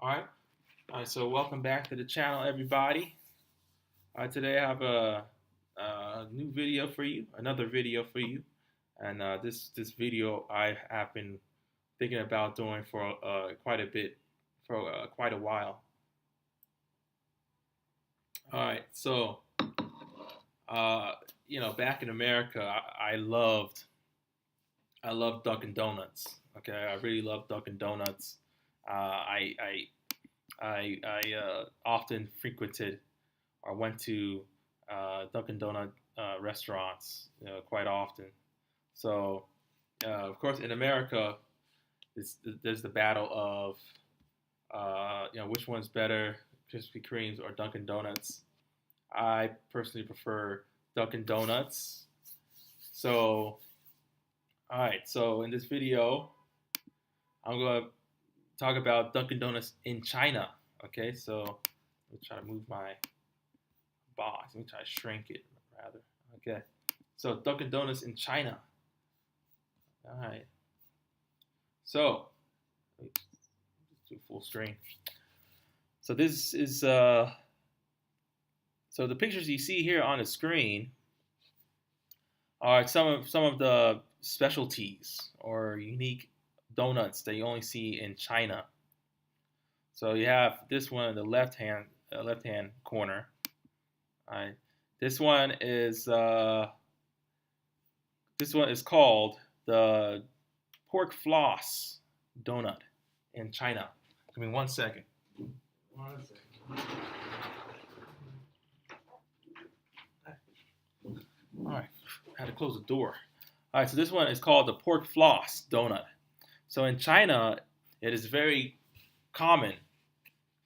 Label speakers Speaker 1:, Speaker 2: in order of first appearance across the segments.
Speaker 1: All right. All right. So welcome back to the channel, everybody. Today I have a new video for you, another video for you, and this video I have been thinking about doing for quite a bit, for quite a while. All right. So back in America, I loved Dunkin' Donuts. Okay, I really love Dunkin' Donuts. I often frequented or went to Dunkin' Donut restaurants quite often. So, of course, in America, there's the battle of which one's better, Krispy Kremes or Dunkin' Donuts. I personally prefer Dunkin' Donuts. So, all right. So in this video, I'm gonna talk about Dunkin' Donuts in China. Okay, so let me try to move my box. Let me try to shrink it rather. Okay, so Dunkin' Donuts in China. All right. So let's do full screen. So this is so the pictures you see here on the screen are some of the specialties or unique donuts that you only see in China. So you have this one in the left hand corner. All right. This one is called the pork floss donut in China. Give me 1 second. 1 second. All right, I had to close the door. All right, so this one is called the pork floss donut. So in China, it is common,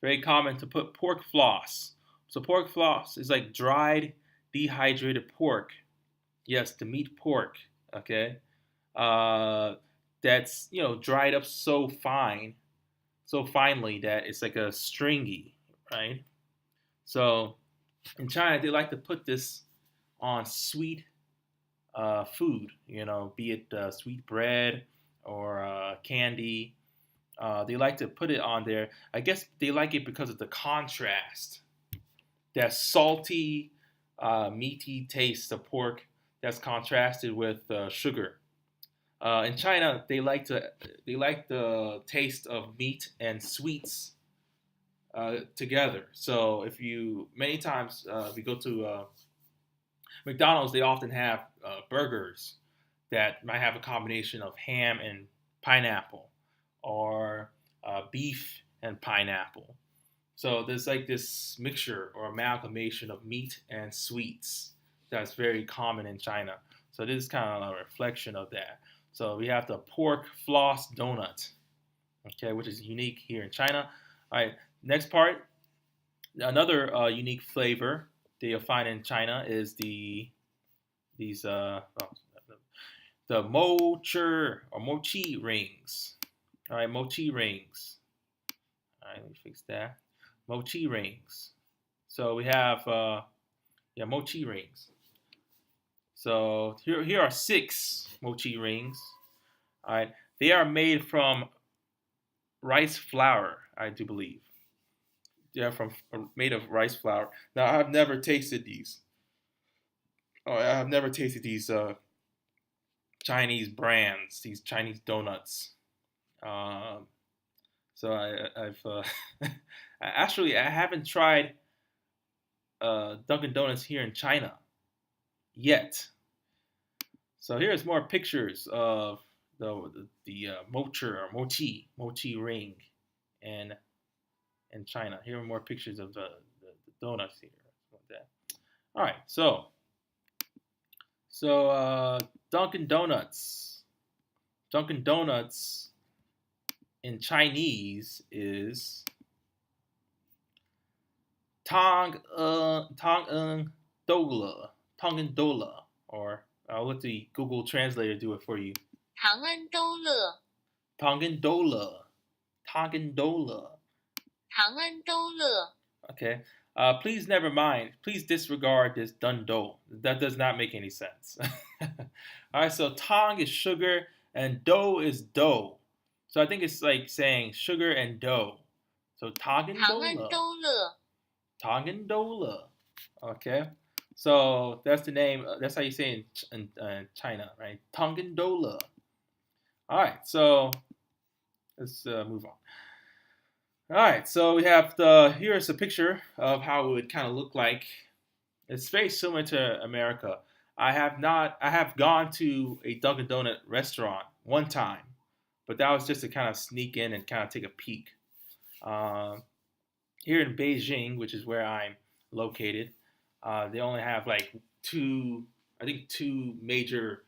Speaker 1: very common to put pork floss. So pork floss is like dried, dehydrated pork. Yes, the meat pork. Okay, that's dried up so finely that it's like a stringy, right? So in China, they like to put this on sweet food, be it sweet bread or candy. They like to put it on there. I guess they like it because of the contrast, that salty, meaty taste of pork that's contrasted with sugar. In China, they like the taste of meat and sweets together. So many times if you go to McDonald's, they often have burgers that might have a combination of ham and pineapple, or beef and pineapple. So there's like this mixture or amalgamation of meat and sweets that's very common in China. So this is kind of a reflection of that. So we have the pork floss donut, okay, which is unique here in China. All right, next part. Another unique flavor that you'll find in China is the mochi rings. All right, mochi rings. All right, let me fix that. Mochi rings. So we have mochi rings. So here are 6 mochi rings. All right, they are made from rice flour, I do believe. They are made of rice flour. Now I've never tasted these. Oh, I've never tasted these Chinese brands, these Chinese donuts. Um, so I've I haven't tried Dunkin' Donuts here in China yet. So here's more pictures of the mochi ring in China. Here are more pictures of the donuts here. Like that. All right, so Dunkin' Donuts. Dunkin' Donuts in Chinese is Tong Dola. Tong Dola. Or I'll let the Google Translator do it for you.
Speaker 2: 唐恩都乐
Speaker 1: Tongan Dola. Tongan Dola.
Speaker 2: 唐恩都乐
Speaker 1: Okay. Please never mind. Please disregard this dundo. That does not make any sense. All right, so tong is sugar and dough is dough. So I think it's like saying sugar and dough. So
Speaker 2: 唐恩
Speaker 1: Tagendola.
Speaker 2: 都乐，
Speaker 1: Tagendola. Okay. So that's the name. That's how you say in China, right? Tagendola. All right. So let's move on. All right. So we have here's a picture of how it would kind of look like. It's very similar to America. I have gone to a Dunkin' Donut restaurant one time, but that was just to kind of sneak in and kind of take a peek. Uh, Here in Beijing, which is where I'm located, they only have like two major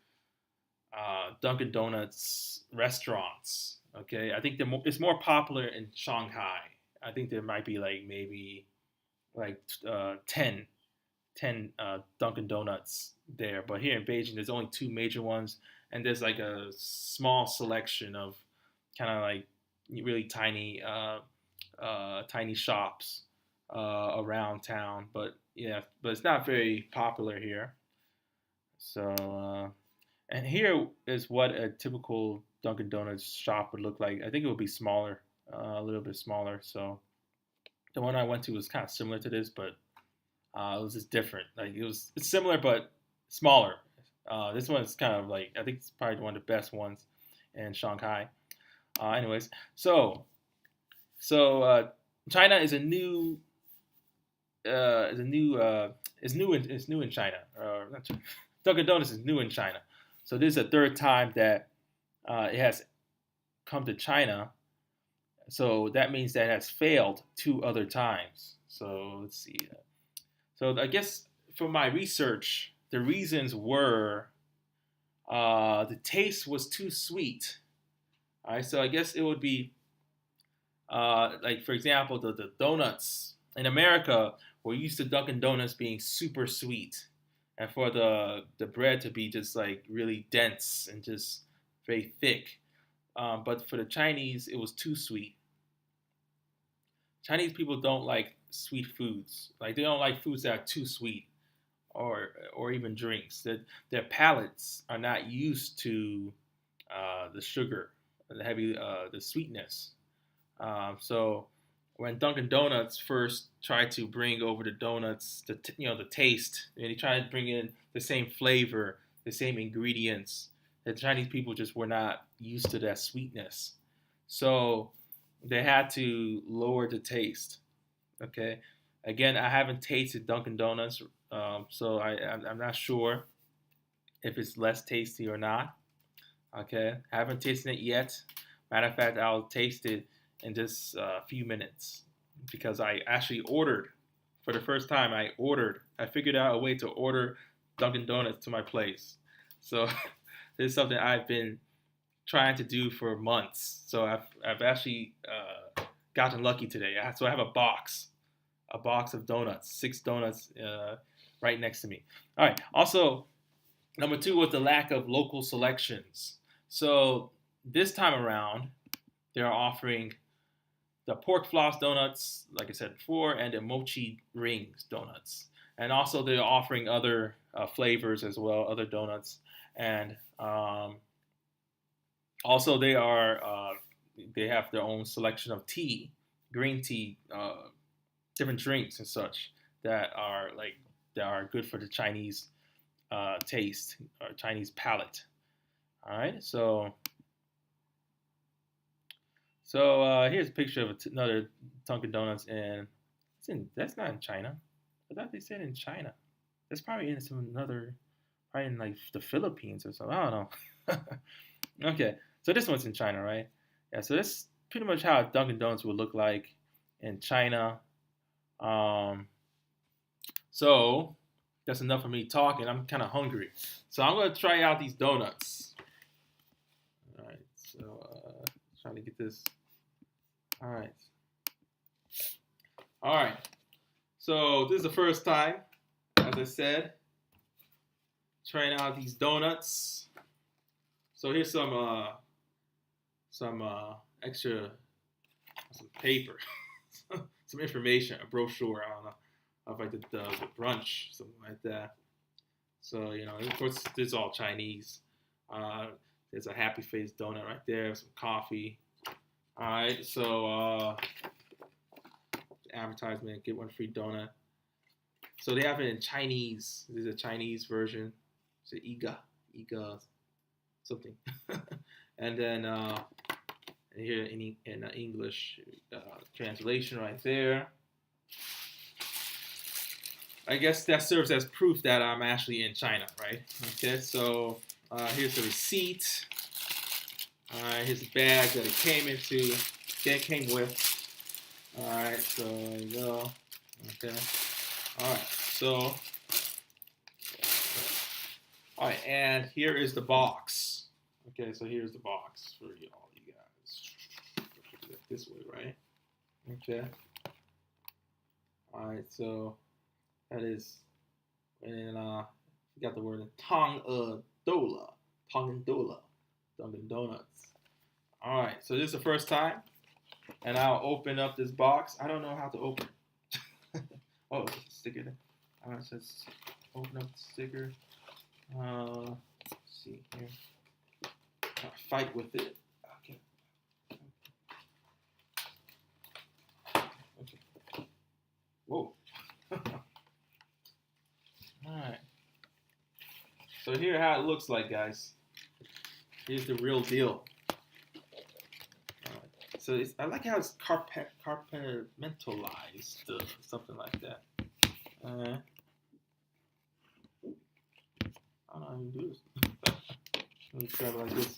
Speaker 1: Dunkin' Donuts restaurants. Okay, I think it's more popular in Shanghai. I think there might be like maybe like 10 Dunkin' Donuts there. But here in Beijing, there's only two major ones, and there's like a small selection of kind of like really tiny shops around town. But yeah, but it's not very popular here. So, and here is what a typical Dunkin' Donuts shop would look like. I think it would be smaller, a little bit smaller. So the one I went to was kind of similar to this, but it was just different. Like it's similar but smaller. This one is kind of like I think it's probably one of the best ones in Shanghai. Anyways, so China is a new is new in China. Not Dunkin' Donuts is new in China. So this is the third time that it has come to China. So that means that it has failed two other times. So let's see. So I guess for my research, the reasons were the taste was too sweet. All right, so I guess it would be like for example the donuts in America. We're used to Dunkin' Donuts being super sweet, and for the bread to be just like really dense and just very thick. But for the Chinese, it was too sweet. Chinese people don't like sweet foods. Like they don't like foods that are too sweet, or even drinks. That their palates are not used to the sugar, the sweetness. So when Dunkin' Donuts first tried to bring over the donuts, the taste, and they tried to bring in the same flavor, the same ingredients, the Chinese people just were not used to that sweetness. So they had to lower the taste. Okay. Again, I haven't tasted Dunkin' Donuts, so I'm not sure if it's less tasty or not. Okay. I haven't tasted it yet. Matter of fact, I'll taste it in just a few minutes because I actually ordered for the first time. I figured out a way to order Dunkin' Donuts to my place. So this is something I've been trying to do for months. So I've actually gotten lucky today. So I have a box of donuts, 6 donuts right next to me. All right. Also, number two was the lack of local selections. So this time around, they're offering the pork floss donuts, like I said before, and the mochi rings donuts. And also they're offering other flavors as well, other donuts. And also they have their own selection of tea, green tea, different drinks and such that are good for the Chinese taste or Chinese palate. All right, so here's a picture of another Dunkin' Donuts, and that's not in China. I thought they said in China. That's probably in probably in like the Philippines or something. I don't know. Okay, so this one's in China, right? Yeah, so that's pretty much how Dunkin' Donuts would look like in China. Um, so that's enough of me talking. I'm kind of hungry, so I'm gonna try out these donuts. All right, so trying to get this. All right. All right. So this is the first time, as I said, trying out these donuts. So here's some extra some paper, some information, a brochure. I don't know of like the brunch, something like that. So of course, this is all Chinese. There's a happy face donut right there, some coffee. All right, so advertisement. Get one free donut. So they have it in Chinese. This is a Chinese version. It's Iga, something. And then here in English translation right there. I guess that serves as proof that I'm actually in China, right? Okay, so here's the receipt. All right, here's the bag that it came with. All right, so there you go. Okay. All right, so all right, and here is the box. Okay, so here's the box for all you guys. This way, right? Okay. All right, so that is, and you got the word Dola, Dunkin Donuts. All right, so this is the first time, and I'll open up this box. I don't know how to open it. Oh, it's a sticker there. All right, so let's open up the sticker. Let's see here. I'll fight with it. Okay. Okay. Whoa. Alright. So here how it looks like, guys. Here's the real deal. So I like how it's compartmentalized, something like that. I don't know how you do this. Let me try it like this.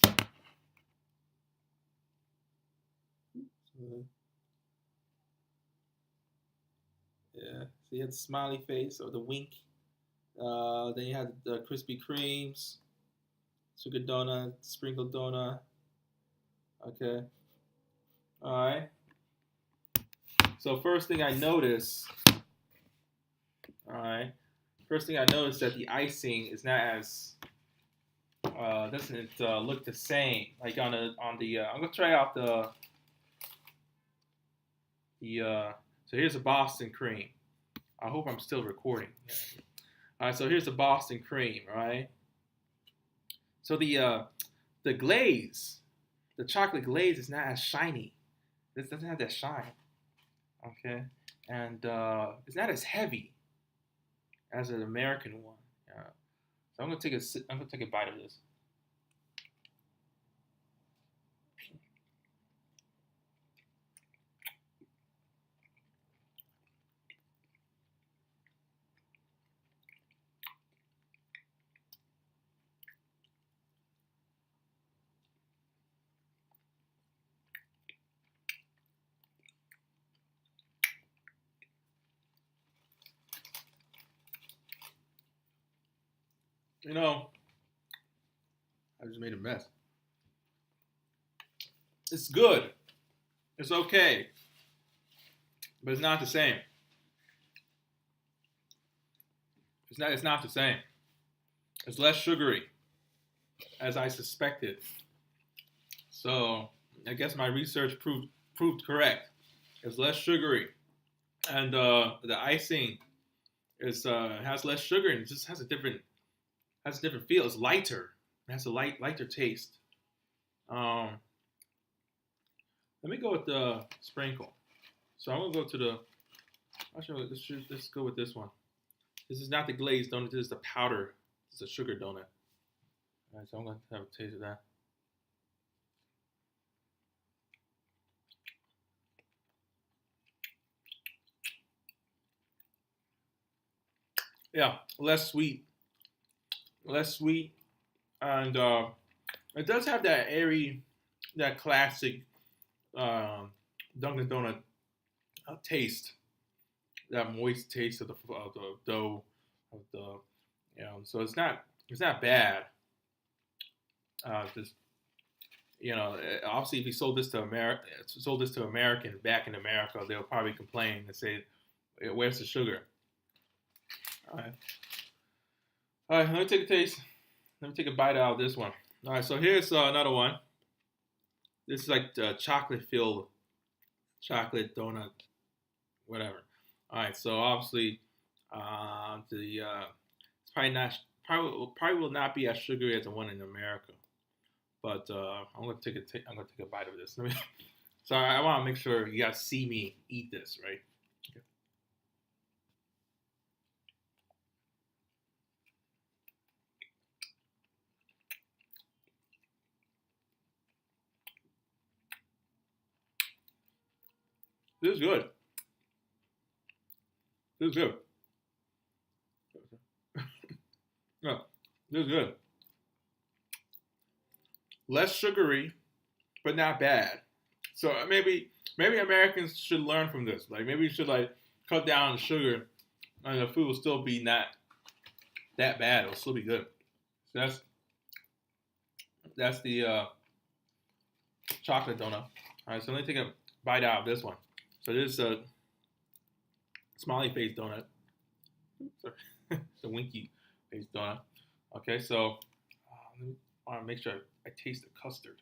Speaker 1: Yeah, so you had the smiley face or the wink. Then you had the Krispy Kremes, sugar donut, sprinkled donut. Okay. All right. So first thing I noticed, all right. First thing I noticed that the icing is not as doesn't look the same. Like on the I'm gonna try out the so here's a Boston cream. I hope I'm still recording. Yeah. All right, so here's the Boston cream, right? So the glaze, the chocolate glaze is not as shiny. This doesn't have that shine, okay? And it's not as heavy as an American one. So I'm gonna take a bite of this. You know, I just made a mess. It's good. It's okay. But it's not the same. It's not the same. It's less sugary, as I suspected. So I guess my research proved correct. It's less sugary. And the icing is has less sugar and it just has a different feel. It's lighter. It has a lighter taste. Let me go with the sprinkle. So I'm gonna go to the. Actually, let's go with this one. This is not the glazed donut. This is the powder. It's a sugar donut. All right, so I'm gonna have a taste of that. Yeah, less sweet, and it does have that airy, that classic Dunkin' Donut taste, that moist taste of the dough, of the, so it's not bad. Just obviously, if you sold this to Americans back in America, they'll probably complain and say, "Where's the sugar?" All right. All right, let me take a taste. Let me take a bite out of this one. All right, so here's another one. This is like the chocolate-filled chocolate donut, whatever. All right, so obviously, it's probably will not be as sugary as the one in America, but I'm gonna take a bite of this. So I want to make sure you guys see me eat this, right? This is good. This is good. No, this is good. Less sugary, but not bad. So maybe Americans should learn from this. Like maybe we should like cut down on the sugar, and the food will still be not that bad. It'll still be good. So that's the chocolate donut. All right, so let me take a bite out of this one. So this is a smiley face donut. Sorry, it's a winky face donut. Okay, so I want to make sure I taste the custard.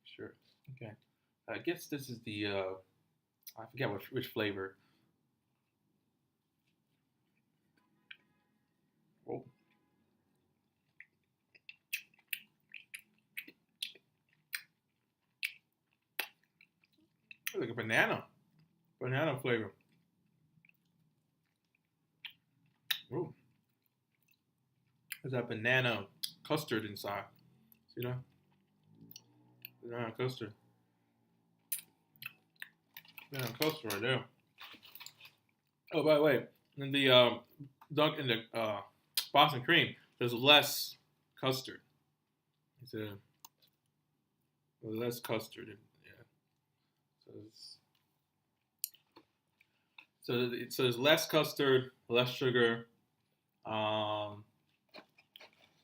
Speaker 1: Sure. Okay. I guess this is the I forget which flavor. Oh, it's like a banana flavor. Oh, there's that banana custard inside. See that? Banana custard. Banana custard right there. Oh, by the way, in the Boston cream, there's less custard. It's less custard. Yeah. So there's less custard, less sugar. Let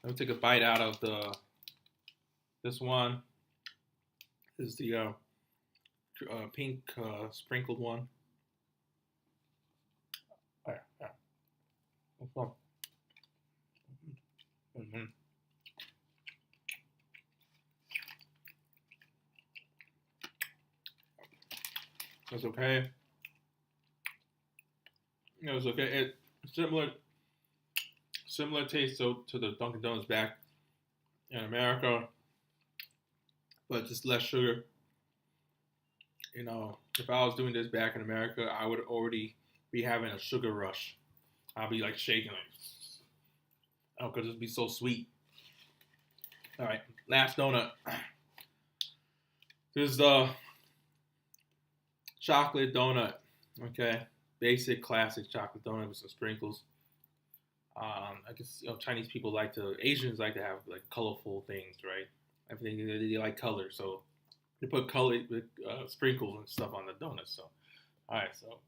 Speaker 1: me take a bite out of this one. This is the pink sprinkled one. Oh, yeah. Mm-hmm. That's okay. It was okay. It similar taste to the Dunkin' Donuts back in America, but just less sugar. You know, if I was doing this back in America, I would already be having a sugar rush. I'll be like shaking, like, oh, because it'd be so sweet. All right, last donut. This is the chocolate donut. Okay, basic, classic chocolate donut with some sprinkles. I guess Chinese people Asians like to have like colorful things, right? Everything they like color, so they put color with sprinkles and stuff on the donuts. So, all right, so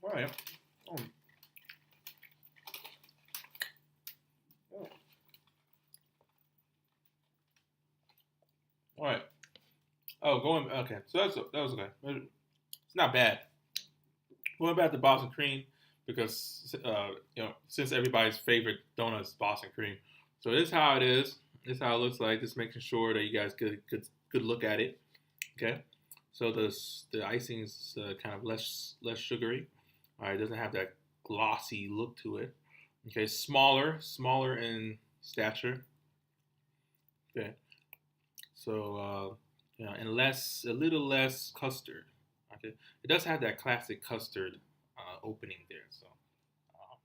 Speaker 1: all right. Oh. Oh. All right. Oh, going okay. So that was okay. It's not bad. Going back to Boston cream because since everybody's favorite donut is Boston cream, so this is how it is. This is how it looks like. Just making sure that you guys get a good look at it. Okay. So the icing is kind of less sugary. All right. It doesn't have that glossy look to it. Okay. Smaller in stature. Okay. So and a little less custard. Okay, it does have that classic custard opening there. So uh,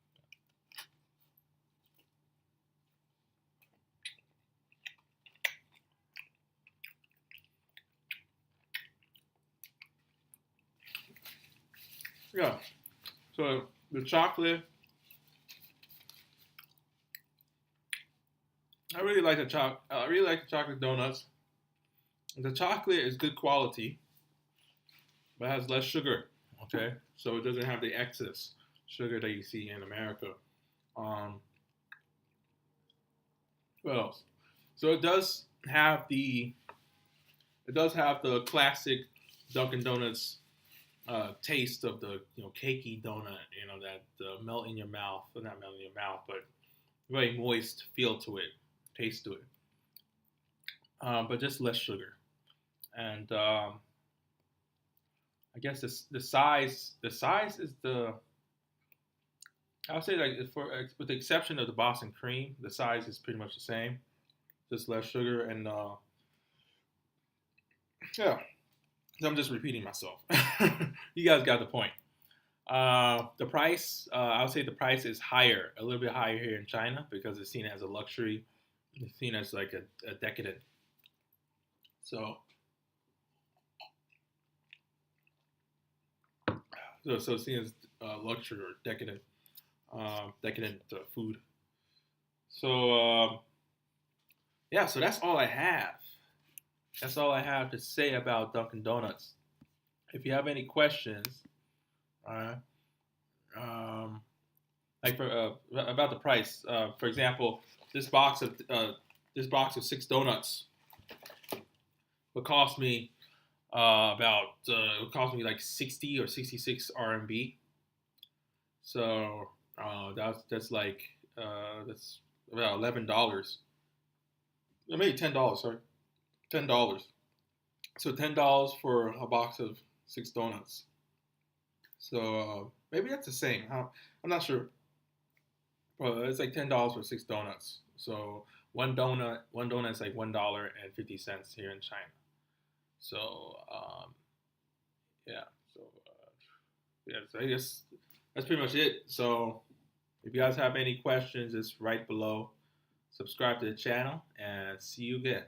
Speaker 1: yeah, so the chocolate, I really like the chocolate donuts. The chocolate is good quality, but has less sugar. Okay, so it doesn't have the excess sugar that you see in America. Um, what else? So it does have the classic Dunkin' Donuts taste of the cakey donut. You know that melt in your mouth, well, not melt in your mouth, but very moist feel to it, taste to it. But just less sugar. And I guess the size is I would say like with the exception of the Boston cream, the size is pretty much the same, just less sugar and yeah. I'm just repeating myself. You guys got the point. The price, I would say the price is higher, a little bit higher here in China because it's seen as a luxury. It's seen as like a decadent. So, so it's seen as luxury or decadent, decadent food. So, yeah, so that's all I have. That's all I have to say about Dunkin' Donuts. If you have any questions, uh, um, like for about the price, for example, this box of this box of 6 donuts would cost me it would cost me like 60 or 66 RMB. So that's like that's about $11. Maybe $10. Sorry, $10. So $10 for a box of 6 donuts. So maybe that's the same. I'm not sure. Well, it's like $10 for 6 donuts. So one donut is like $1.50 here in China. So yeah, so yeah, so I guess that's pretty much it. So if you guys have any questions, just write below. Subscribe to the channel and see you again.